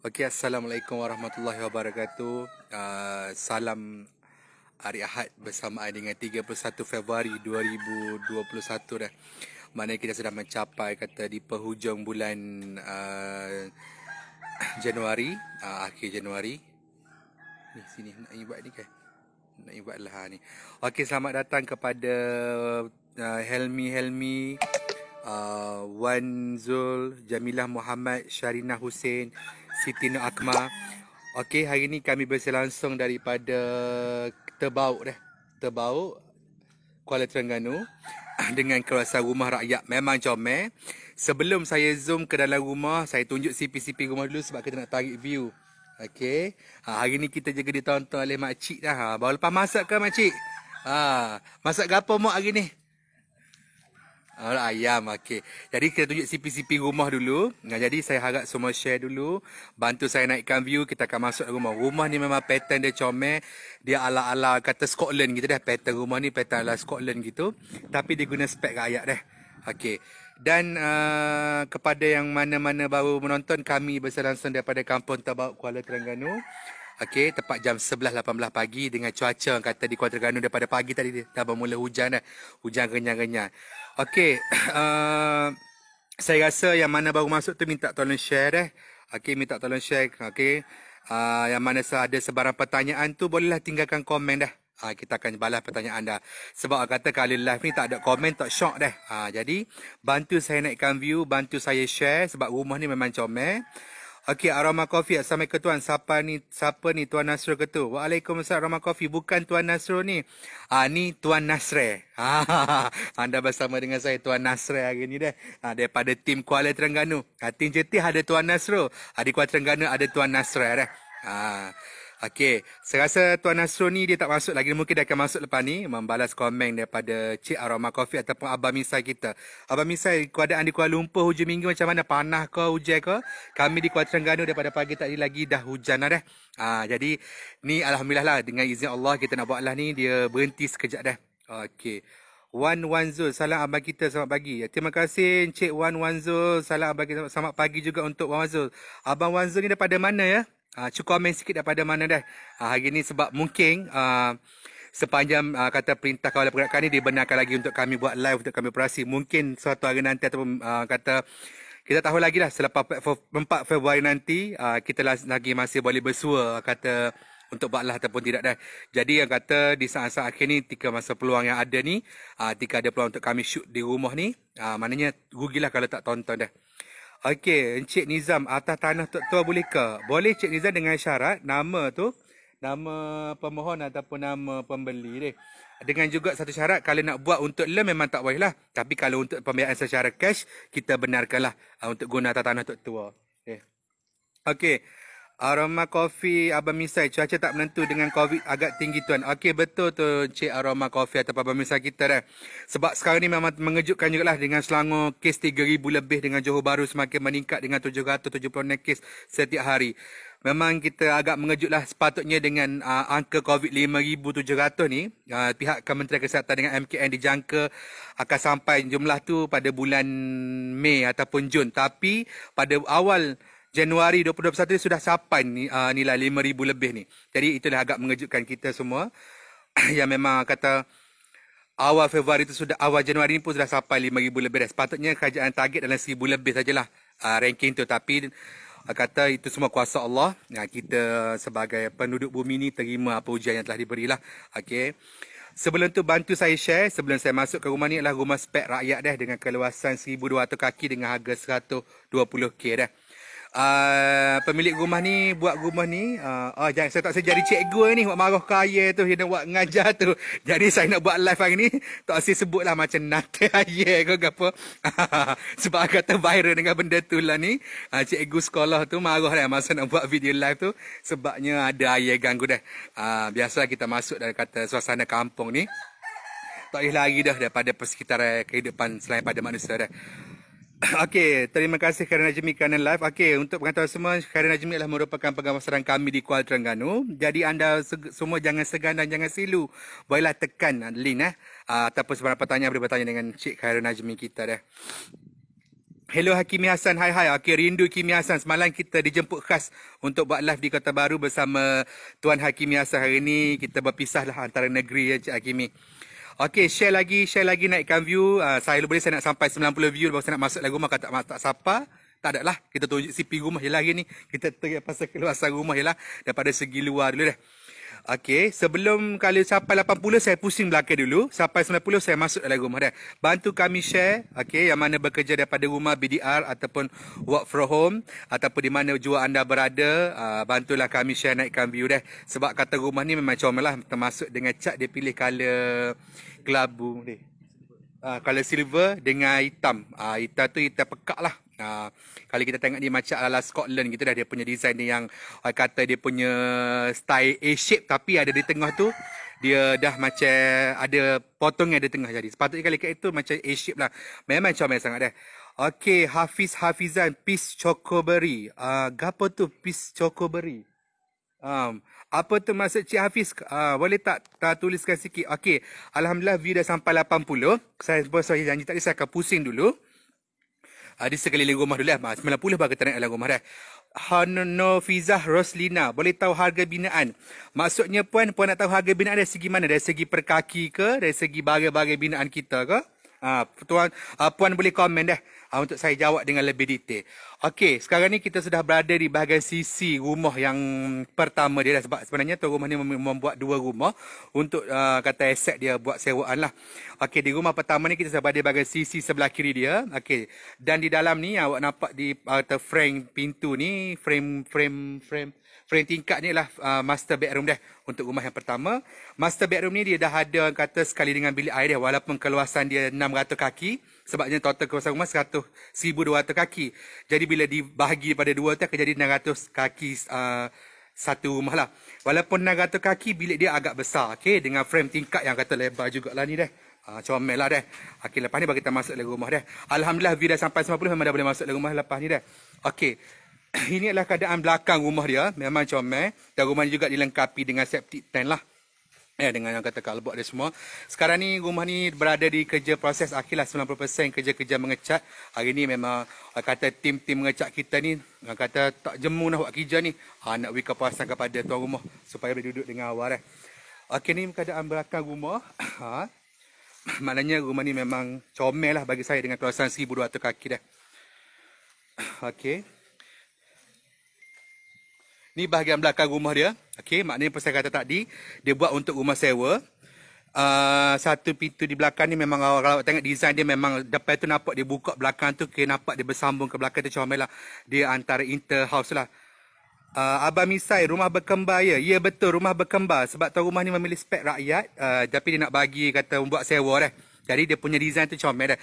Okey, Assalamualaikum warahmatullahi wabarakatuh. Salam hari Ahad bersamaan dengan 31 Februari 2021 dah. Mana kita sudah mencapai kata di penghujung bulan Januari, akhir Januari. Ni sini nak buat ni kan? Nak buat lah ni. Okey, selamat datang kepada Helmi, Wan Zul, Jamilah Muhammad, Sharina Hussein, Siti Nur Akmal. Okey, hari ni kami berlangsung daripada Terbau, Kuala Terengganu dengan kawasan rumah rakyat. Memang comel. Sebelum saya zoom ke dalam rumah, saya tunjuk CP-CP rumah dulu sebab kita nak tarik view. Okey. Hari ni kita juga ditonton oleh makcik dah. Baru lepas masak ke makcik? Masak apa mak hari ni? Ayam, okey. Jadi kita tunjuk CP-CP rumah dulu. Jadi saya harap semua share dulu. Bantu saya naikkan view. Kita akan masuk rumah. Rumah ni memang pattern dia comel. Dia ala-ala kata Scotland gitu dah. Pattern rumah ni pattern ala Scotland gitu. Tapi dia guna spek rakyat dah. Okey. Dan kepada yang mana-mana baru menonton, kami berlangsung daripada Kampung Terbau, Kuala Terengganu. Okey, tepat jam 11.18 pagi dengan cuaca yang kata di Kuala Terengganu daripada pagi tadi dah bermula hujan dah. Hujan renyang-renyang. Okey, saya rasa yang mana baru masuk tu minta tolong share dah. Okey, minta tolong share. Okey. Yang mana ada sebarang pertanyaan tu bolehlah tinggalkan komen dah. Kita akan balas pertanyaan dah. Sebab kata kalau live ni tak ada komen, tak syok dah. Jadi, bantu saya naikkan view, bantu saya share sebab rumah ni memang comel. Okey, Aroma Coffee. Assalamualaikum tuan. Siapa ni Tuan Nasrul ke tu? Waalaikumsalam Aroma Coffee. Bukan Tuan Nasrul ni. Ni Tuan Nasre. Anda bersama dengan saya Tuan Nasre hari ni dah. Daripada tim Kuala Terengganu. Tim Jetih ada Tuan Nasrul. Di Kuala Terengganu ada Tuan Nasre dah. Okey, saya rasa Tuan Nasrul ni dia tak masuk lagi. Mungkin dia akan masuk lepas ni membalas komen daripada Cik Aroma Coffee ataupun Abang Misai kita. Abang Misai, keadaan di Kuala Lumpur hujung minggu macam mana? Panah ke, hujan ke? Kami di Kuala Terengganu daripada pagi tadi lagi dah hujan dah. Jadi ni alhamdulillah lah, dengan izin Allah kita nak buat lah ni, dia berhenti sekejap dah. Okey. Wan Wanzul, salam abang kita, selamat pagi. Terima kasih Encik Wan Wanzul. Salam abang kita, selamat pagi juga untuk Wan Wanzul. Abang Wanzul ni daripada mana ya? Cukup komen sikit daripada mana dah. Hari ni sebab mungkin sepanjang kata perintah kawalan pergerakan ni dibenarkan lagi untuk kami buat live, untuk kami operasi. Mungkin suatu hari nanti ataupun kata kita tahu lagi lah selepas 4 Februari nanti kita lagi masih boleh bersua kata untuk buat live ataupun tidak dah. Jadi yang kata di saat-saat akhir ni, ketika masa peluang yang ada ni, ketika ada peluang untuk kami shoot di rumah ni, maknanya rugilah kalau tak tonton dah. Okey, Encik Nizam, atas tanah Tok Tua boleh ke? Boleh Encik Nizam dengan syarat nama tu, nama pemohon ataupun nama pembeli deh. Dengan juga satu syarat, kalau nak buat untuk loan memang tak boleh lah. Tapi kalau untuk pembiayaan secara cash, kita benarkanlah untuk guna atas tanah Tok Tua. Okey. Aroma Coffee, Abang Misai, cuaca tak menentu dengan COVID agak tinggi tuan. Okey, betul tu Cik Aroma Coffee atau Abang Misai kita dah. Sebab sekarang ni memang mengejutkan jugalah dengan Selangor kes 3,000 lebih, dengan Johor Bahru semakin meningkat dengan 776 kes setiap hari. Memang kita agak mengejutlah. Sepatutnya dengan angka COVID 5,700 ni, pihak Kementerian Kesihatan dengan MKN dijangka akan sampai jumlah tu pada bulan Mei ataupun Jun. Tapi pada awal Januari 2021 sudah sampai nilai 5,000 lebih ni. Jadi itulah agak mengejutkan kita semua. Yang memang kata awal Februari itu sudah, awal Januari ni pun sudah sampai 5,000 lebih dah. Sepatutnya kerajaan target dalam 1,000 lebih sajalah ranking tu. Tapi kata itu semua kuasa Allah. Kita sebagai penduduk bumi ni terima apa ujian yang telah diberilah. Okey. Sebelum tu bantu saya share, sebelum saya masuk ke rumah ni, adalah rumah spek rakyat dah dengan keluasan 1,200 kaki dengan harga 120k dah. Pemilik rumah ni buat rumah ni jangan, saya tak jadi cikgu ni buat marah kaya tu, dia nak buat ngajar tu. Jadi saya nak buat live hari ni tak usah sebut lah macam nate ayah ke apa. Sebab kata viral dengan benda tu lah ni. Cikgu sekolah tu marah dah masa nak buat video live tu, sebabnya ada ayah ganggu dah. Biasalah kita masuk dalam kata suasana kampung ni, tak boleh lari dah daripada persekitaran kehidupan selain pada manusia dah. Okey, terima kasih Khairul Najmi kerana live. Okey, untuk pengetahuan semua, Khairul Najmi adalah merupakan pengamasaran kami di Kuala Terengganu. Jadi anda semua jangan segan dan jangan silu. Bolehlah tekan link ataupun sebarang pertanyaan boleh bertanya dengan Cik Khairul Najmi kita dah. Hello Hakimi Hassan, hai. Okey, rindu Kimi Hassan. Semalam kita dijemput khas untuk buat live di Kota Baru bersama Tuan Hakimi Hassan. Hari ni kita berpisah lah antara negeri ya Cik Hakimi. Okey, share lagi naikkan view. Saya boleh saya nak sampai 90 view baru saya nak masuk lagu rumah kata tak sapa. Tak ada lah. Kita tunjuk CP rumah je lah hari ni. Kita tengok pasal keluasan rumah je lah. Daripada segi luar dulu dah. Okey, sebelum kali sampai 80 saya pusing belakang dulu. Sampai 90 saya masuk dalam rumah dah. Bantu kami share, okey, yang mana bekerja daripada rumah BDR ataupun work from home ataupun di mana jua anda berada, bantulah kami share naikkan view dah. Sebab kata rumah ni memang comel lah, termasuk dengan cat dia pilih color kelabu ni. Color silver dengan hitam. Hitam tu hitam pekak lah. Kalau kita tengok ni macam ala Scotland gitu dah. Dia punya design ni yang kata dia punya style A-shape. Tapi ada di tengah tu dia dah macam ada potongnya di tengah jadi. Sepatutnya kalau kat itu macam A-shape lah. Memang comel sangat dah. Okay, Hafizan Peace Chocoberry. Gapo tu Peace Chocoberry? Apa tu maksud Cik Hafiz? Boleh tak tuliskan sikit? Okey, alhamdulillah view dah sampai 80. Saya janji tadi saya akan pusing dulu. Di sekeliling rumah dulu lah. 90 baru kita naik dalam rumah dah. Hanofizah Roslina. Boleh tahu harga binaan? Maksudnya puan nak tahu harga binaan dari segi mana? Dari segi per kaki ke? Dari segi barang-barang binaan kita ke? Puan boleh komen dah untuk saya jawab dengan lebih detail. Okey, sekarang ni kita sudah berada di bahagian sisi rumah yang pertama dia dah. Sebab sebenarnya tuan rumah ni membuat dua rumah untuk kata aset dia buat sewaan lah. Okey, di rumah pertama ni kita sudah berada di bahagian sisi sebelah kiri dia. Okey, dan di dalam ni awak nampak di frame pintu ni, frame tingkat ni lah master bedroom dah untuk rumah yang pertama. Master bedroom ni dia dah ada kata sekali dengan bilik air dia walaupun keluasan dia 600 kaki. Sebabnya total keluasan rumah 1,200 kaki. Jadi bila dibahagi pada dua tu akan jadi 600 kaki satu rumah lah. Walaupun 600 kaki bilik dia agak besar. Okay, dengan frame tingkat yang kata lebar jugalah ni dah. Comel lah dah. Okay, lepas ni bagi kita masuk dalam rumah dah. Alhamdulillah view dah sampai 90 memang dah boleh masuk dalam rumah lepas ni dah. Okay. Ini adalah keadaan belakang rumah dia. Memang comel. Dan rumah ni juga dilengkapi dengan septic tank lah. Dengan yang kata kalbot dia semua. Sekarang ni rumah ni berada di kerja proses akhir lah. 90% kerja-kerja mengecat. Hari ni memang kata tim-tim mengecat kita ni. Kata tak jemu nak buat kerja ni. Nak beri kepuasan kepada tuan rumah. Supaya boleh duduk dengan awal. Okey, ni keadaan belakang rumah. Maknanya rumah ni memang comel lah bagi saya dengan kawasan 1,200 kaki dah. Okey. Ni bahagian belakang rumah dia. Okey, maknanya pasal kata tadi, dia buat untuk rumah sewa. Satu pintu di belakang ni memang kalau tengok design dia memang depan tu nampak dia buka belakang tu, nampak dia bersambung ke belakang tu comel lah. Dia antara interhouse lah. Abang Misai, rumah berkembar ya? Ya betul, rumah berkembar. Sebab tu rumah ni memilih spek rakyat. Tapi dia nak bagi kata buat sewa dah. Jadi dia punya design tu comel dah.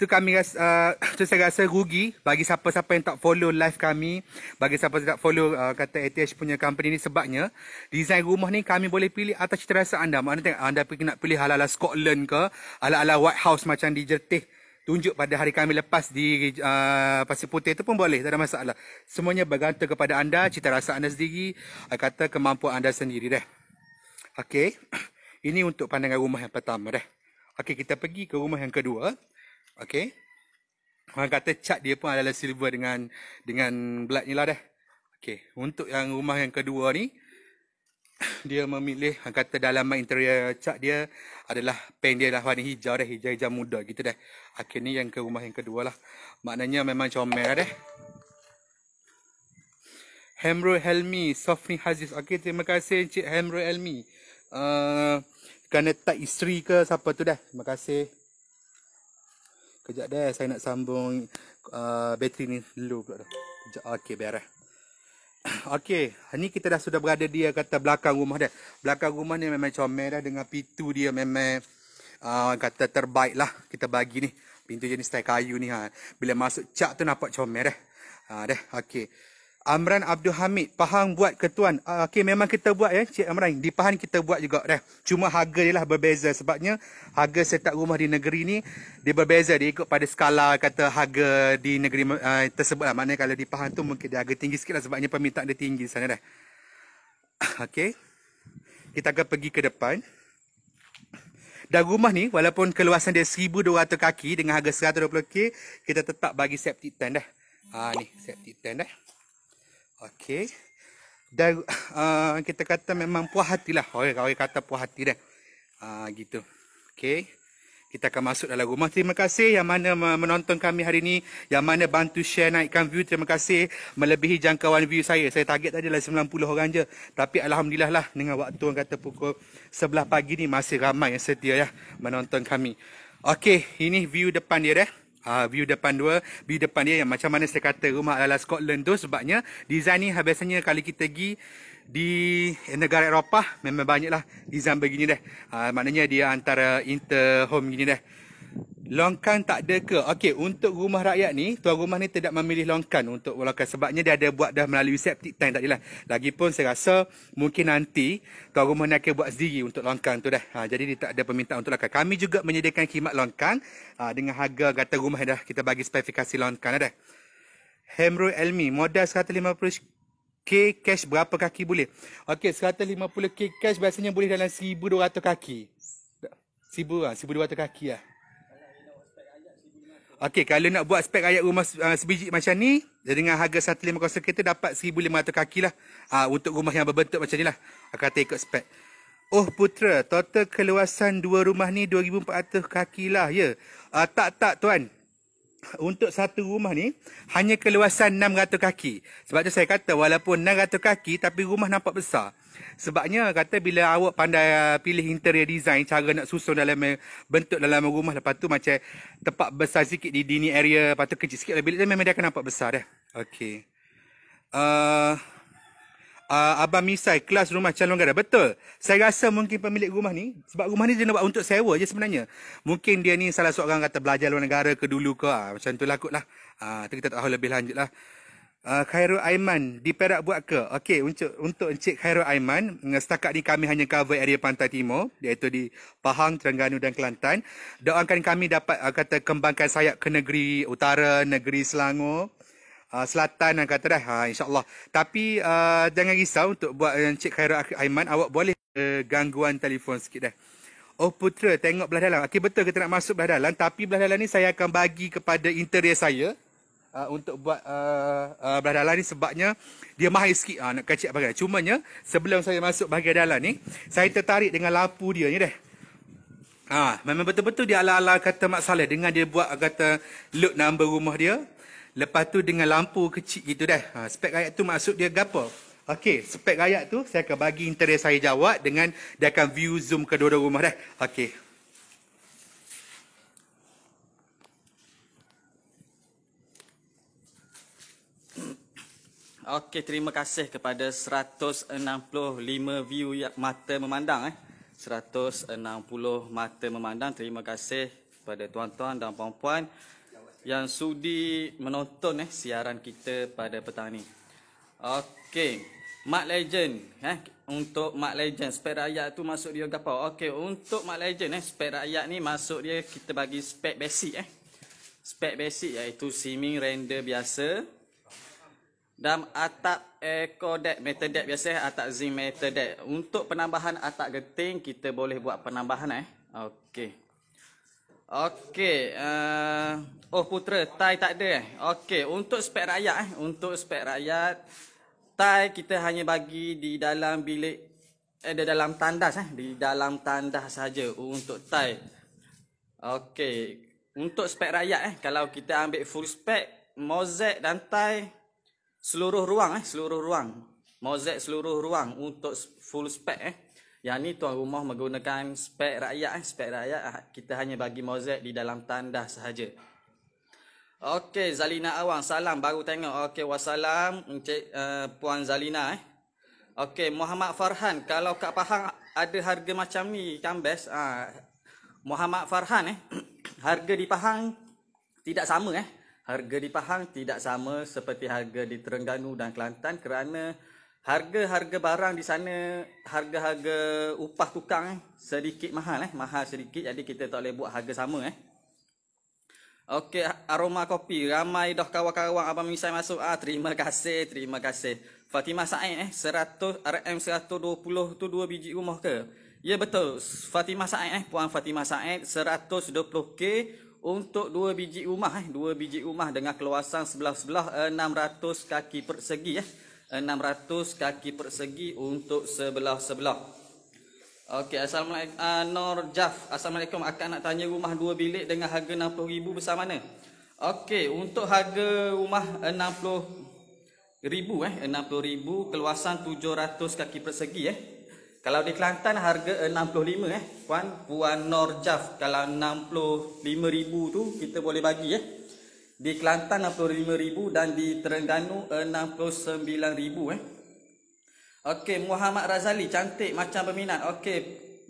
Tu kami rasa, tu saya rasa rugi bagi siapa-siapa yang tak follow live kami, bagi siapa yang tak follow kata ATH punya company ni, sebabnya design rumah ni kami boleh pilih atas cita rasa anda. Maknanya anda nak pilih ala-ala Scotland ke, ala-ala White House macam di Jertih, tunjuk pada hari kami lepas di Pasir Putih tu pun boleh, tak ada masalah. Semuanya bergantung kepada anda, cita rasa anda sendiri, kata kemampuan anda sendiri dah. Okey, ini untuk pandangan rumah yang pertama dah. Okey, kita pergi ke rumah yang kedua. Okey. Orang kata cat dia pun adalah silver dengan black ni lah dah. Okey, untuk yang rumah yang kedua ni dia memilih orang kata dalaman interior cat dia adalah paint dia lah warna hijau dah, hijau-hijau muda gitu dah. Okey, ni yang ke rumah yang kedua lah. Maknanya memang comel dah. Hemrul Helmi, Sofni Haziz. Okey, terima kasih Encik Hemrul Helmi. Kerana tak isteri ke siapa tu dah. Terima kasih. Kejap dah, saya nak sambung bateri ni dulu pula dah. Kejap, okey, beres. Okey, ni kita dah sudah berada di kata belakang rumah dah. Belakang rumah ni memang comel dah dengan pintu dia memang kata terbaik lah kita bagi ni. Pintu jenis style kayu ni Bila masuk cat tu nampak comel dah. Dah, okey. Amran Abdul Hamid, Pahang buat ke tuan? Okey, memang kita buat ya, Cik Amran. Di Pahang kita buat juga dah. Cuma harga dia lah berbeza. Sebabnya harga setup rumah di negeri ni dia berbeza. Dia ikut pada skala kata harga di negeri tersebut lah. Maknanya kalau di Pahang tu mungkin dia harga tinggi sikit lah. Sebabnya permintaan dia tinggi sana dah. Okey. Kita akan pergi ke depan. Dan rumah ni walaupun keluasan dia 1,200 kaki dengan harga 120k, kita tetap bagi septic tank dah. Ni septic tank dah. Okey. Dan kita kata memang puas hati lah. Orang kata puas hati dah. Gitu. Okey. Kita akan masuk dalam rumah. Terima kasih yang mana menonton kami hari ini. Yang mana bantu share naikkan view. Terima kasih. Melebihi jangkauan view saya. Saya target tadi lah 90 orang je. Tapi Alhamdulillah lah. Dengan waktu orang kata pukul 11 pagi ni masih ramai yang setia ya menonton kami. Okey. Ini view depan dia dah. View depan view depan dia yang macam mana saya kata rumah ala Scotland tu, sebabnya design ni biasanya kali kita pergi di negara Eropah memang banyaklah design begini dah. Maknanya dia antara interhome gini dah. Longkang tak ada ke? Okey, untuk rumah rakyat ni, tuan rumah ni tidak memilih longkang untuk longkang sebabnya dia ada buat dah melalui septic tank tadi lah. Lagipun saya rasa mungkin nanti tuan rumah ni akan buat sendiri untuk longkang tu dah. Jadi dia tak ada permintaan untuk longkang. Kami juga menyediakan khidmat longkang dengan harga kata rumah dah kita bagi spesifikasi longkang dah. Hemroy Elmi, modal 150k cash berapa kaki boleh? Okey, 150k cash biasanya boleh dalam 1,200 kaki. 1,200 kaki lah. Okey, kalau nak buat spek rakyat rumah sebiji macam ni, dengan harga 150 kita dapat 1,500 kaki lah. Untuk rumah yang berbentuk macam ni lah. Kata ikut spek. Oh Putra, total keluasan dua rumah ni 2,400 kaki lah, ya? Tak tuan. Untuk satu rumah ni, hanya keluasan 600 kaki. Sebab tu saya kata, walaupun 600 kaki, tapi rumah nampak besar. Sebabnya kata bila awak pandai pilih interior design, cara nak susun dalam bentuk dalam rumah, lepas tu macam tempat besar sikit di dini area, lepas tu kecil sikit lah bilik dia, memang dia akan nampak besar dah. Okey. Abang Misai, kelas rumah calon negara. Betul. Saya rasa mungkin pemilik rumah ni, sebab rumah ni dia nak buat untuk sewa je sebenarnya. Mungkin dia ni salah seorang kata belajar luar negara ke dulu ke. Macam tu lah kot lah. Tu kita tak tahu lebih lanjut lah. Khairul Aiman, di Perak buat ke? Okey, untuk Encik Khairul Aiman, setakat ni kami hanya cover area Pantai Timur, iaitu di Pahang, Terengganu dan Kelantan. Doakan kami dapat kata kembangkan sayap ke negeri utara, negeri Selangor, Selatan dan kata dah, insyaAllah. Tapi jangan risau untuk buat Encik Khairul Aiman, awak boleh gangguan telefon sikit dah. Oh Putra, tengok belah dalam. Okey, betul kita nak masuk belah dalam, tapi belah dalam ni saya akan bagi kepada interior saya. Untuk buat belah dalam ni sebabnya dia mahal sikit nak kacik bahagian. Cumanya sebelum saya masuk bahagian dalam ni, saya tertarik dengan lampu dia ni dah. Memang betul-betul dia ala-ala kata Mak Saleh dengan dia buat kata load number rumah dia. Lepas tu dengan lampu kecil gitu dah. Spek rakyat tu maksud dia gapo? Okey, spek rakyat tu saya akan bagi interior saya jawab dengan dia akan view zoom kedua-dua rumah dah. Okey. Okey, terima kasih kepada 165 view mata memandang 160 mata memandang. Terima kasih kepada tuan-tuan dan puan-puan yang sudi menonton siaran kita pada petang ni. Okey, Mak Legend untuk Mak Legend spek rakyat tu masuk dia apa? Okey, untuk Mak Legend spek rakyat ni masuk dia kita bagi spek basic Spek basic iaitu ceiling render biasa. Dan atap eco deck, metal deck biasa, atap zinc metal deck. Untuk penambahan atap genting, kita boleh buat penambahan Okey. Okey. Oh Putra, tie tak ada Okey, untuk spek rakyat untuk spek rakyat, tie kita hanya bagi di dalam bilik, di dalam tandas di dalam tandas saja untuk tie. Okey. Untuk spek rakyat kalau kita ambil full spek, mosaic dan tie seluruh ruang seluruh ruang. Mosaic seluruh ruang untuk full spek Yang ni tuan rumah menggunakan spek rakyat spek rakyat kita hanya bagi mosaic di dalam tandas sahaja. Okey, Zalina Awang, salam baru tengok. Okey, wassalam Encik Puan Zalina Okey, Muhammad Farhan, kalau kat Pahang ada harga macam ni kan best. Muhammad Farhan harga di Pahang tidak sama Harga di Pahang tidak sama seperti harga di Terengganu dan Kelantan kerana harga-harga barang di sana, harga-harga upah tukang sedikit mahal mahal sedikit, jadi kita tak boleh buat harga sama Okey, Aroma Kopi, ramai dah kawan-kawan Abang Misai masuk. Terima kasih. Fatimah Said 100 RM 120 tu 2 biji rumah ke? Ya betul, Fatimah Said Puan Fatimah Said 120k untuk 2 biji rumah 2 biji rumah dengan keluasan sebelah-sebelah 600 kaki persegi 600 kaki persegi untuk sebelah-sebelah. Okey, Assalamualaikum Nur Jaf. Assalamualaikum, akan nak tanya rumah 2 bilik dengan harga 60,000 besar mana? Okey, untuk harga rumah 60,000 60,000 keluasan 700 kaki persegi Kalau di Kelantan harga 65 Puan Nur Jaf. Kalau 65,000 tu kita boleh bagi Di Kelantan 65,000 dan di Terengganu 69,000 Okey, Muhammad Razali, cantik macam berminat. Okey,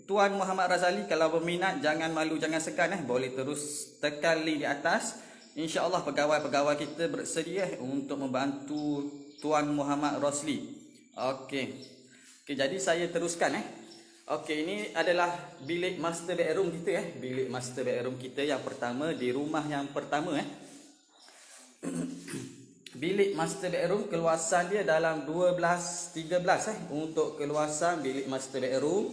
Tuan Muhammad Razali, kalau berminat jangan malu, jangan segan boleh terus tekan link di atas. InsyaAllah pegawai-pegawai kita bersedia untuk membantu Tuan Muhammad Rosli. Okey. Okey, jadi saya teruskan Okey, ini adalah bilik master bedroom kita bilik master bedroom kita yang pertama di rumah yang pertama Bilik master bedroom keluasan dia dalam 12-13 untuk keluasan bilik master bedroom.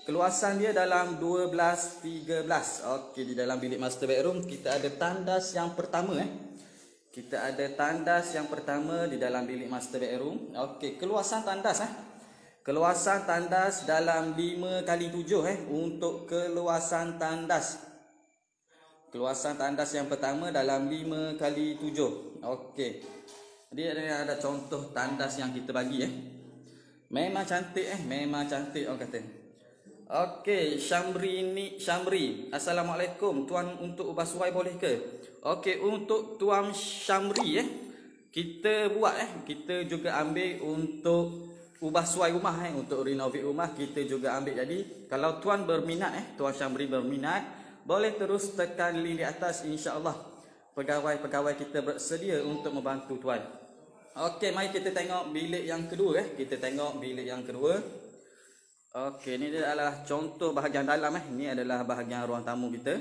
Keluasan dia dalam 12-13. Okey, di dalam bilik master bedroom kita ada tandas yang pertama Kita ada tandas yang pertama di dalam bilik master bedroom. Okey, keluasan tandas Keluasan tandas dalam 5x7 untuk keluasan tandas. Keluasan tandas yang pertama dalam 5x7. Okey. Dia ada contoh tandas yang kita bagi Memang cantik memang cantik orang kata. Okey, Syamri. Assalamualaikum. Tuan, untuk ubah suai boleh ke? Okey, untuk Tuan Syamri kita buat kita juga ambil untuk ubah suai rumah untuk renovate rumah kita juga ambil. Jadi kalau tuan berminat Tuan Syamri berminat, boleh terus tekan link di atas. InsyaAllah pegawai-pegawai kita bersedia untuk membantu tuan. Okey, mari kita tengok bilik yang kedua Kita tengok bilik yang kedua. Okey, ini adalah contoh bahagian dalam Ini adalah bahagian ruang tamu kita.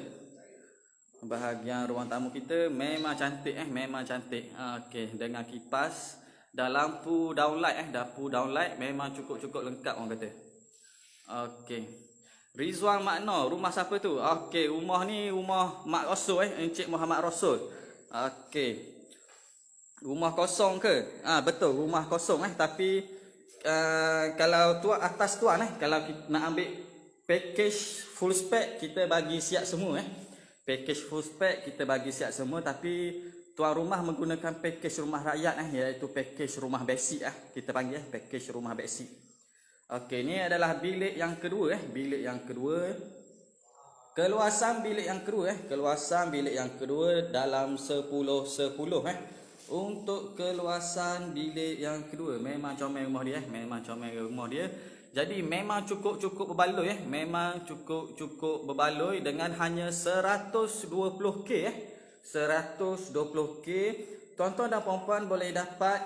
Bahagian ruang tamu kita memang cantik memang cantik. Okey, dengan kipas dan lampu downlight lampu downlight memang cukup lengkap orang kata. Okey. Rizwan Makno, rumah siapa tu? Okey, rumah ni rumah Mak Rasul Encik Muhammad Rasul. Okey. Rumah kosong ke? Betul, rumah kosong tapi kalau tuan atas tuan kalau kita nak ambil package full spec kita bagi siap semua Package full spec kita bagi siap semua, tapi tuan rumah menggunakan package rumah rakyat iaitu package rumah basic kita panggil package rumah basic. Okey, ini adalah bilik yang kedua bilik yang kedua. Keluasan bilik yang kedua keluasan bilik yang kedua dalam 10-10 Untuk keluasan bilik yang kedua memang comel rumah dia memang comel rumah dia. Jadi memang cukup berbaloi memang cukup berbaloi dengan hanya 120k 120k. Tuan-tuan dan puan-puan boleh dapat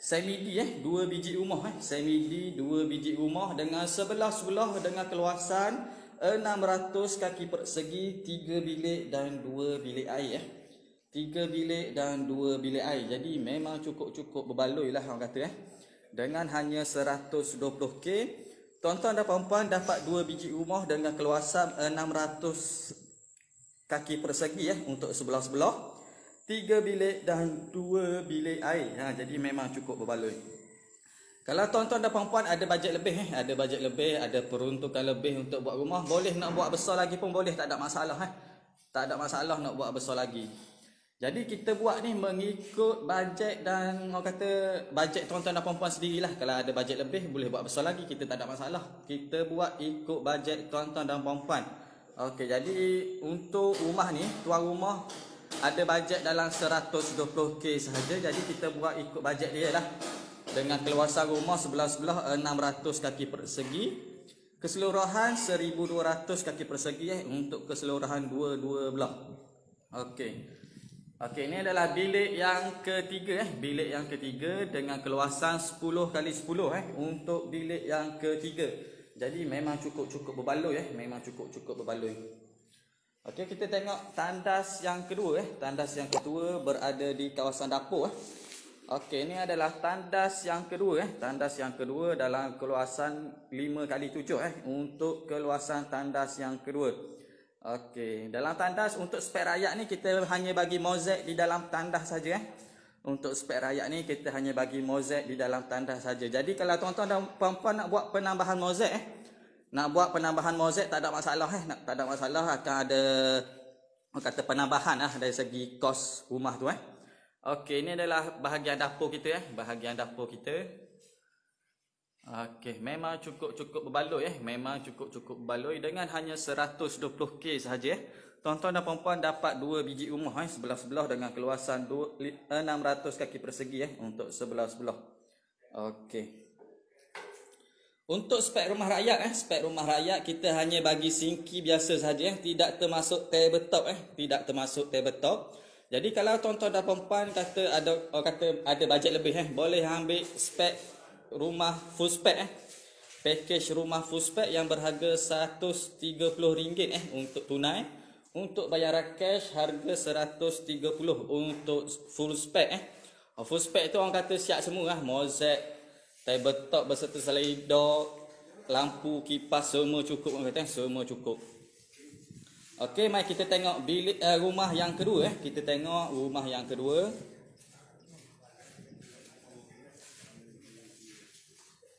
semi-D 2 biji rumah semi-D 2 biji rumah dengan sebelah-sebelah dengan keluasan 600 kaki persegi, 3 bilik dan 2 bilik air 3 bilik dan 2 bilik air. Jadi memang cukup berbaloi lah orang kata Dengan hanya 120k, tuan-tuan dan puan-puan dapat 2 biji rumah dengan keluasan 600 kaki persegi untuk sebelah-sebelah, 3 bilik dan 2 bilik air. Jadi memang cukup berbaloi. Kalau tuan-tuan dan puan-puan ada bajet lebih ada peruntukan lebih untuk buat rumah, boleh nak buat besar lagi pun boleh, tak ada masalah Tak ada masalah nak buat besar lagi. Jadi kita buat ni mengikut bajet dan orang kata bajet tuan-tuan dan puan-puan sendirilah. Kalau ada bajet lebih boleh buat besar lagi, kita tak ada masalah. Kita buat ikut bajet tuan-tuan dan puan-puan. Okey, jadi untuk rumah ni tuan rumah ada bajet dalam 120k sahaja. Jadi kita buat ikut bajet dia lah. Dengan keluasan rumah sebelah-sebelah 600 kaki persegi, keseluruhan 1200 kaki persegi untuk keseluruhan dua belah. Okey. Okey, ini adalah bilik yang ketiga bilik yang ketiga dengan keluasan 10x10 untuk bilik yang ketiga. Jadi memang cukup berbaloi memang cukup berbaloi. Okey, kita tengok tandas yang kedua tandas yang kedua berada di kawasan dapur Okey, ini adalah tandas yang kedua tandas yang kedua dalam keluasan 5x7 untuk keluasan tandas yang kedua. Okey, dalam tandas untuk spek rakyat ni kita hanya bagi mozaik di dalam tandas saja Untuk spek rakyat ni kita hanya bagi mozaik di dalam tandas saja. Jadi kalau tuan-tuan dan puan-puan nak buat penambahan mozaik tak ada masalah tak ada masalah, akan ada kata penambahan dari segi kos rumah tu Okey, ini adalah bahagian dapur kita bahagian dapur kita. Okey, memang cukup berbaloi memang cukup berbaloi dengan hanya 120k sahaja Tuan-tuan dan puan-puan dapat 2 biji rumah sebelah-sebelah dengan keluasan 600 kaki persegi untuk sebelah-sebelah. Okey. Untuk spek rumah rakyat kita hanya bagi sinki biasa saja tidak termasuk tabletop tidak termasuk tabletop. Jadi kalau tuan-tuan dan puan-puan kata ada bajet lebih boleh ambil spek rumah full spek package rumah full spek yang berharga RM130 untuk tunai. Untuk bayaran cash harga 130 untuk full spek full spek tu orang kata siap semua mozaik, tabletop beserta slider, lampu, kipas, semua cukup orang kata semua cukup. Okey, mari kita tengok bilik rumah yang kedua kita tengok rumah yang kedua.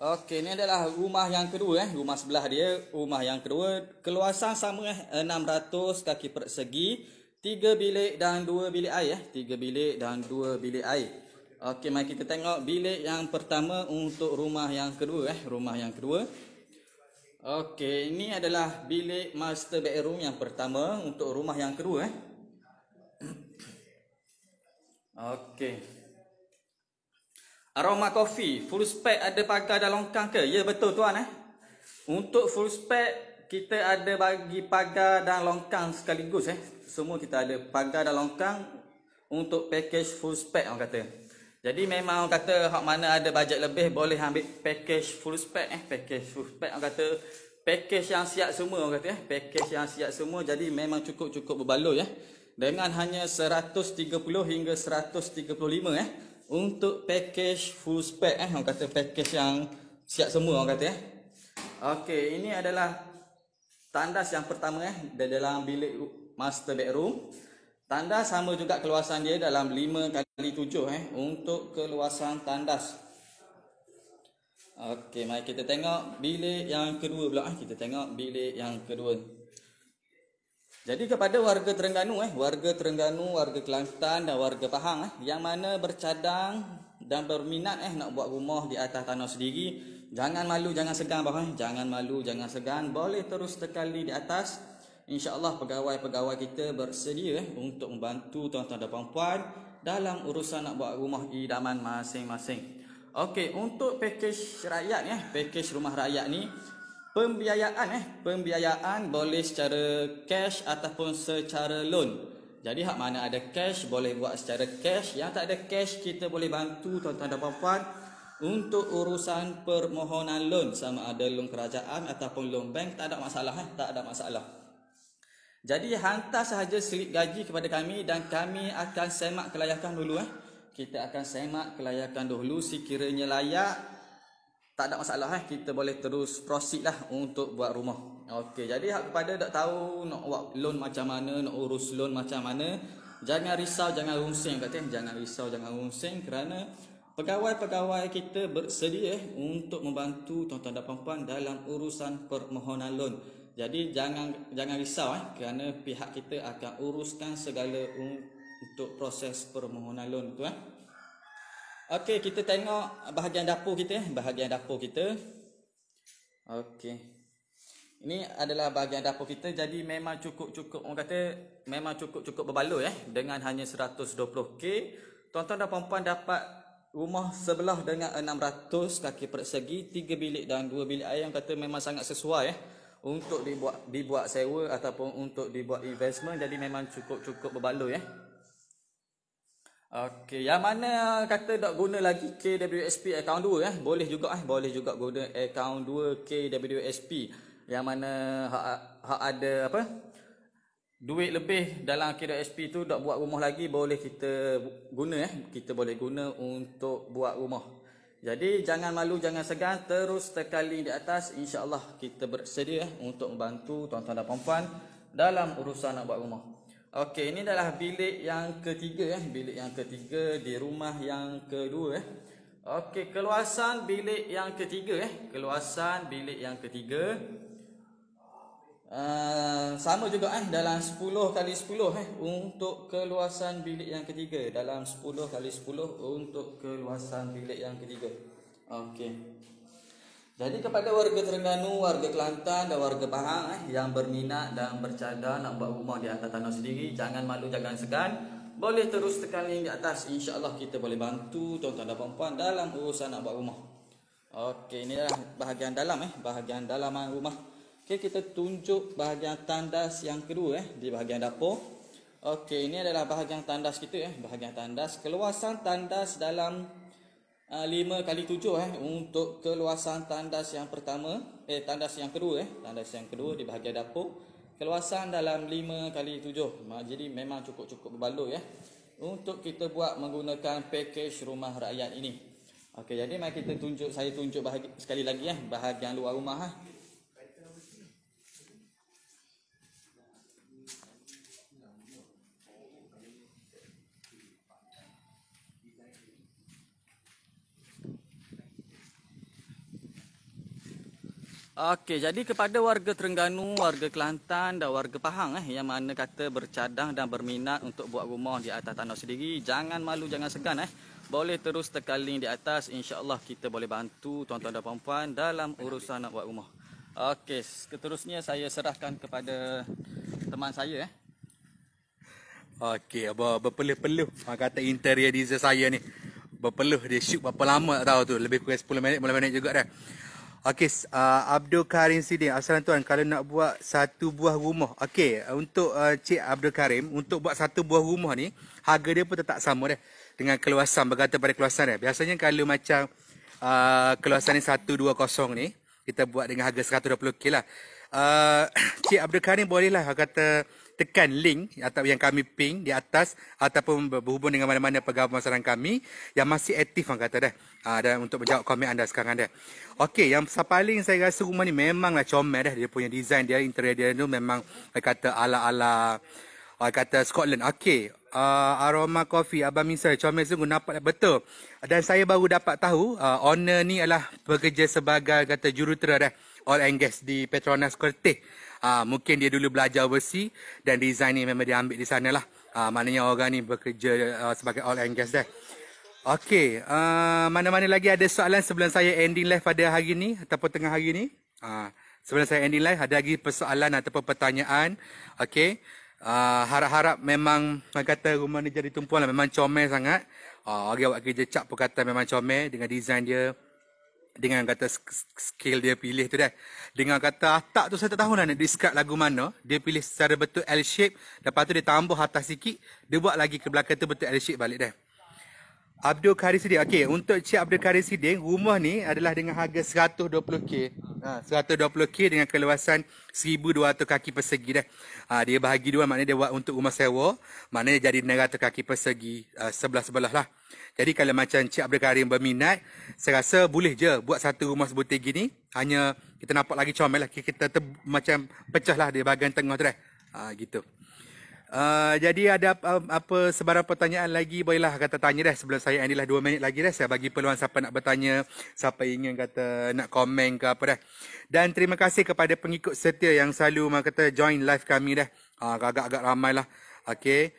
Okey, ini adalah rumah yang kedua rumah sebelah dia, rumah yang kedua. Keluasan sama 600 kaki persegi, 3 bilik dan 2 bilik air 3 bilik dan 2 bilik air. Okey, mari kita tengok bilik yang pertama untuk rumah yang kedua rumah yang kedua. Okey, ini adalah bilik master bedroom yang pertama untuk rumah yang kedua Okey. Aroma coffee, full spec ada pagar dan longkang ke? Ya, betul tuan Untuk full spec kita ada bagi pagar dan longkang sekaligus Semua kita ada pagar dan longkang untuk package full spec orang kata. Jadi memang orang kata hak mana ada bajet lebih boleh ambil package full spec package full spec orang kata package yang siap semua orang kata package yang siap semua. Jadi memang cukup berbaloi dengan hanya 130 hingga 135 untuk package full spec orang kata package yang siap semua orang kata Okey, ini adalah tandas yang pertama dalam bilik master bedroom. Tandas sama juga keluasan dia dalam 5x7 untuk keluasan tandas. Okey, mari kita tengok bilik yang kedua pula kita tengok bilik yang kedua. Jadi kepada warga Terengganu warga Kelantan dan warga Pahang yang mana bercadang dan berminat nak buat rumah di atas tanah sendiri, jangan malu, jangan segan jangan malu, jangan segan, boleh terus tekali di atas. InsyaAllah pegawai-pegawai kita bersedia untuk membantu tuan-tuan dan puan-puan dalam urusan nak buat rumah idaman masing-masing. Okey, untuk package rakyat package rumah rakyat ni pembiayaan boleh secara cash ataupun secara loan. Jadi hak mana ada cash boleh buat secara cash, yang tak ada cash kita boleh bantu tuan-tuan dan puan-puan untuk urusan permohonan loan, sama ada loan kerajaan ataupun loan bank, tak ada masalah tak ada masalah. Jadi hantar sahaja slip gaji kepada kami dan kami akan semak kelayakan dulu Kita akan semak kelayakan dulu, sekiranya layak tak ada masalah kita boleh terus proceed untuk buat rumah. Okey, jadi hak kepada tak tahu nak buat loan macam mana, nak urus loan macam mana, jangan risau, jangan rungsing jangan risau, jangan rungsing kerana pegawai-pegawai kita bersedia untuk membantu tuan-tuan dan puan-puan dalam urusan permohonan loan. Jadi jangan risau kerana pihak kita akan uruskan segala untuk proses permohonan loan tu Okey, kita tengok bahagian dapur kita Okey. Ini adalah bahagian dapur kita. Jadi memang cukup orang kata memang cukup berbaloi dengan hanya 120k. Tuan-tuan dan puan-puan dapat rumah sebelah dengan 600 kaki persegi, 3 bilik dan 2 bilik air, yang kata memang sangat sesuai untuk dibuat sewa ataupun untuk dibuat investment. Jadi memang cukup berbaloi Okey, yang mana kata tak guna lagi KWSP account 2 boleh juga guna account 2 KWSP, yang mana hak ada duit lebih dalam kira SP tu nak buat rumah lagi, boleh kita guna kita boleh guna untuk buat rumah. Jadi jangan malu, jangan segan, terus tekan link di atas, insya-Allah kita bersedia untuk membantu tuan-tuan dan puan-puan dalam urusan nak buat rumah. Okey, ini adalah bilik yang ketiga bilik yang ketiga di rumah yang kedua Okey, keluasan bilik yang ketiga keluasan bilik yang ketiga sama juga dalam 10 kali 10 untuk keluasan bilik yang ketiga, dalam 10 kali 10 untuk keluasan bilik yang ketiga. Okey. Jadi kepada warga Terengganu, warga Kelantan dan warga Pahang yang berminat dan bercadang nak buat rumah di atas tanah sendiri, jangan malu, jangan segan. Boleh terus tekan link di atas, insya-Allah kita boleh bantu tuan-tuan dan puan-puan dalam urusan nak buat rumah. Okey, ini adalah bahagian dalam bahagian dalaman rumah. Okey, kita tunjuk bahagian tandas yang kedua di bahagian dapur. Okey, ini adalah bahagian tandas kita bahagian tandas. Keluasan tandas dalam 5 kali 7 untuk keluasan tandas yang pertama, tandas yang kedua tandas yang kedua di bahagian dapur. Keluasan dalam 5 kali 7. Jadi memang cukup-cukup berbaloi untuk kita buat menggunakan pakej rumah rakyat ini. Okey, jadi mari kita tunjuk, saya tunjuk sekali lagi bahagian luar rumah Okey, jadi kepada warga Terengganu, warga Kelantan dan warga Pahang yang mana kata bercadang dan berminat untuk buat rumah di atas tanah sendiri, jangan malu, jangan segan Boleh terus tekan link di atas, insya-Allah kita boleh bantu tuan-tuan dan puan-puan dalam urusan nak buat rumah. Okey, seterusnya saya serahkan kepada teman saya Okey, berpeluh-peluh kata interior design saya ni. Berpeluh, dia shoot berapa lama tak tahu tu, lebih kurang 10 minit, 15 minit juga dah. Okey, Abdul Karim Sidin. Assalamualaikum tuan, kalau nak buat satu buah rumah. Okey, untuk Cik Abdul Karim, untuk buat satu buah rumah ni, harga dia pun tetap sama dah dengan keluasan, berkata pada keluasan dia. Biasanya kalau macam keluasan ni 120 ni, kita buat dengan harga 120k lah. Cik Abdul Karim bolehlah kata tekan link atau yang kami ping di atas ataupun berhubung dengan mana-mana pegawai pemasaran kami yang masih aktif orang kata dah. Dan untuk menjawab komen anda sekarang dah. Okey, yang paling saya rasa rumah ni memanglah comel dah, dia punya design dia, interior dia tu memang kata ala-ala kata Scotland. Okey, Aroma Coffee Abang Misal comel sungguh, nampak betul. Dan saya baru dapat tahu owner ni adalah bekerja sebagai kata jurutera dah oil and gas di Petronas Kertih. Mungkin dia dulu belajar overseas dan design ni memang dia ambil di sana lah. Maknanya orang ni bekerja sebagai oil and gas dah. Okey, mana-mana lagi ada soalan sebelum saya ending live pada hari ni ataupun tengah hari ni? Sebelum saya ending live, ada lagi persoalan ataupun pertanyaan? Okey, harap-harap memang kata rumah ni jadi tumpuan lah, memang comel sangat. Orang buat kerja cap pun kata memang comel dengan design dia, dengan kata skill dia pilih tu dah. Dengan kata atap tu saya tak tahu nak describe lagu mana. Dia pilih secara betul L shape, lepas tu dia tambah atas sikit, dia buat lagi ke belakang tu betul L shape balik dah. Abdul Karim Sidin. Okey, untuk Cik Abdul Karim Sidin, rumah ni adalah dengan harga 120k. 120k dengan keluasan 1200 kaki persegi dah. Dia bahagi dua, maknanya dia buat untuk rumah sewa, maknanya jadi 900 kaki persegi sebelah-sebelah lah. Jadi kalau macam Cik Abdul Karim berminat, saya rasa boleh je buat satu rumah sebutir gini. Hanya kita nampak lagi comel lah, kita macam pecah lah di bahagian tengah tu dah. Gitu. Jadi ada apa sebarang pertanyaan lagi, bolehlah kata tanya dah sebelum saya end lah 2 minit lagi dah. Saya bagi peluang siapa nak bertanya, siapa ingin kata nak komen ke apa dah. Dan terima kasih kepada pengikut setia yang selalu kata join live kami dah. Agak-agak ramai lah. Okey.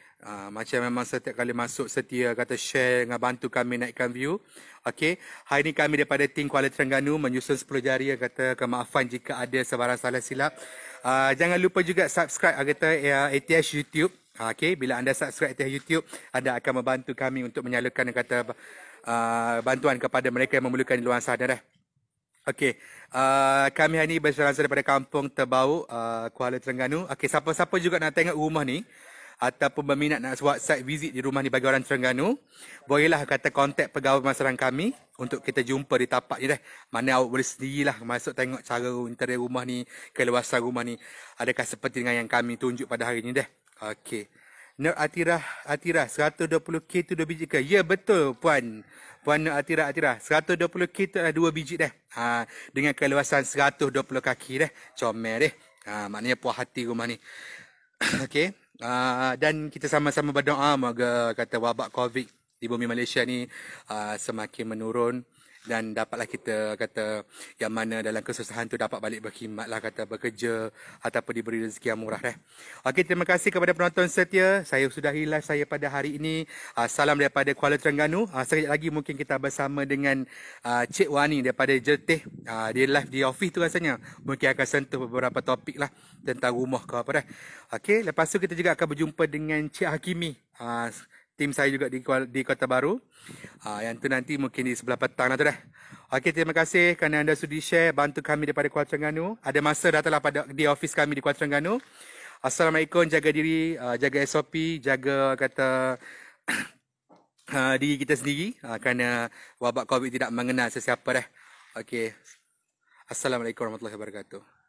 Macam memang setiap kali masuk setia kata share dengan bantu kami naikkan view. Okey, hari ini kami daripada tim Kuala Terengganu menyusun 10 jari, kata kemaafan jika ada sebarang salah silap. Jangan lupa juga subscribe kata ATH YouTube. Okey, bila anda subscribe ATH YouTube, anda akan membantu kami untuk menyalurkan kata bantuan kepada mereka yang memerlukan di luar sana dah. Okey, kami hari ini berasal daripada Kampung Terbau, Kuala Terengganu. Okey, siapa-siapa juga nak tengok rumah ni, ataupun berminat nak buat site visit di rumah ni bagi orang Terengganu, bolehlah kata kontak pegawai pemasaran kami untuk kita jumpa di tapak ni dah. Mana awak boleh sendirilah masuk tengok cara interior rumah ni, keluasan rumah ni. Adakah seperti dengan yang kami tunjuk pada hari ni dah. Okey. Nur Atira 120k tu 2 biji ke? Ya betul puan. Puan Nur Atira 120k tu ada 2 biji dah. Dengan keluasan 120 kaki dah. Comel dah. Maknanya puas hati rumah ni. Okey. Dan kita sama-sama berdoa moga kata wabak Covid di bumi Malaysia ni semakin menurun dan dapatlah kita kata yang mana dalam kesusahan tu dapat balik berkhidmat lah, kata bekerja ataupun diberi rezeki yang murah dah. Okey, terima kasih kepada penonton setia. Saya sudahi live saya pada hari ini. Salam daripada Kuala Terengganu. Sekejap lagi mungkin kita bersama dengan Cik Wani daripada Jelteh. Dia live di office tu rasanya. Mungkin akan sentuh beberapa topik lah tentang rumah ke apa dah. Okey, lepas tu kita juga akan berjumpa dengan Cik Hakimi. Tim saya juga di Kota Baru. Yang tu nanti mungkin di sebelah petang lah tu dah. Okey, terima kasih kerana anda sudi share, bantu kami daripada Kuala Terengganu. Ada masa datanglah di office kami di Kuala Terengganu. Assalamualaikum, jaga diri, jaga SOP, jaga kata diri kita sendiri kerana wabak Covid tidak mengenal sesiapa dah. Okey. Assalamualaikum warahmatullahi wabarakatuh.